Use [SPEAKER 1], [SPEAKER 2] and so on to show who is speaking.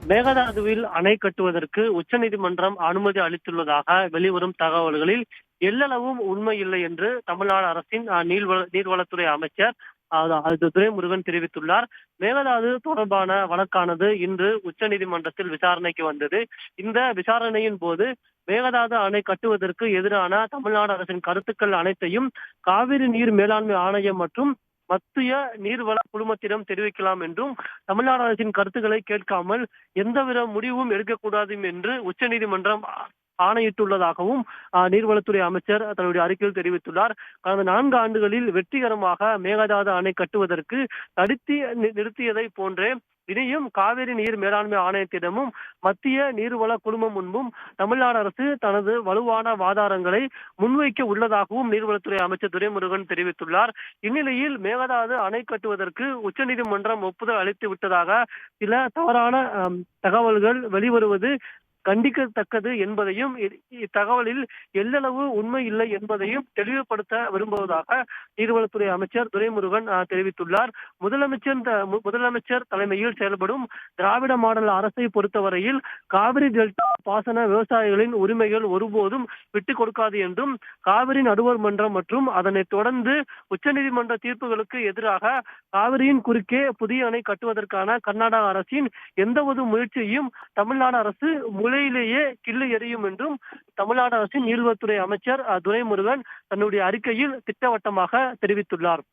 [SPEAKER 1] மேகதாதுவில் அணை கட்டுவதற்கு உச்சநீதிமன்றம் அனுமதி அளித்துள்ளதாக வெளிவரும் தகவல்களில் எல்லளவும் உண்மை இல்லை என்று தமிழ்நாடு அரசின் நீர்வளத்துறை அமைச்சர் துரைமுருகன் தெரிவித்துள்ளார். மேகதாது தொடர்பான வழக்கானது இன்று உச்சநீதிமன்றத்தில் விசாரணைக்கு வந்தது. இந்த விசாரணையின் போது மேகதாது அணை கட்டுவதற்கு எதிரான தமிழ்நாடு அரசின் கருத்துக்கள் அனைத்தையும் காவிரி நீர் மேலாண்மை ஆணையம் மற்றும் மத்திய நீர்வள குழுமத்திடம் தெரிவிக்கலாம் என்றும், தமிழ்நாடு அரசின் கருத்துக்களை கேட்காமல் எந்தவித முடிவும் எடுக்கக்கூடாது என்று உச்சநீதிமன்றம் ஆணையிட்டுள்ளதாகவும் நீர்வளத்துறை அமைச்சர் தன்னுடைய அறிக்கையில் தெரிவித்துள்ளார். கடந்த 4 ஆண்டுகளில் வெற்றிகரமாக மேகதாது அணை கட்டுவதற்கு தடுத்து நிறுத்தியதை போன்றே இனியும் காவிரி நீர் மேலாண்மை ஆணையத்திடமும் மத்திய நீர்வள குழுமம் முன்பும் தமிழ்நாடு அரசு தனது வலுவான வாதாரங்களை முன்வைக்க உள்ளதாகவும் நீர்வளத்துறை அமைச்சர் துரைமுருகன் தெரிவித்துள்ளார். இந்நிலையில் மேகதாது அணை கட்டுவதற்கு உச்சநீதிமன்றம் ஒப்புதல் அளித்து விட்டதாக சில தவறான தகவல்கள் வெளிவருவது கண்டிக்கத்தக்கது என்பதையும், இத்தகவலில் எல்லளவு உண்மை இல்லை என்பதையும் தெளிவுபடுத்த விரும்புவதாக நீர்வளத்துறை அமைச்சர் துரைமுருகன் தெரிவித்துள்ளார். முதலமைச்சர் தலைமையில் செயல்படும் திராவிட மாடல் அரசை பொறுத்தவரையில் காவிரி டெல்டா பாசன விவசாயிகளின் உரிமைகள் ஒருபோதும் விட்டுக் கொடுக்காது என்றும், காவிரி நடுவர் மன்றம் மற்றும் அதனைத் தொடர்ந்து உச்சநீதிமன்ற தீர்ப்புகளுக்கு எதிராக காவிரியின் குறுக்கே புதிய அணை கட்டுவதற்கான கர்நாடக அரசின் எந்தவொரு முயற்சியையும் தமிழ்நாடு அரசு முளையிலேயே கிள்ளி எறியும் என்றும் தமிழ்நாடு அரசின் நீர்வளத்துறை அமைச்சர் துரைமுருகன் தன்னுடைய அறிக்கையில் திட்டவட்டமாக தெரிவித்துள்ளார்.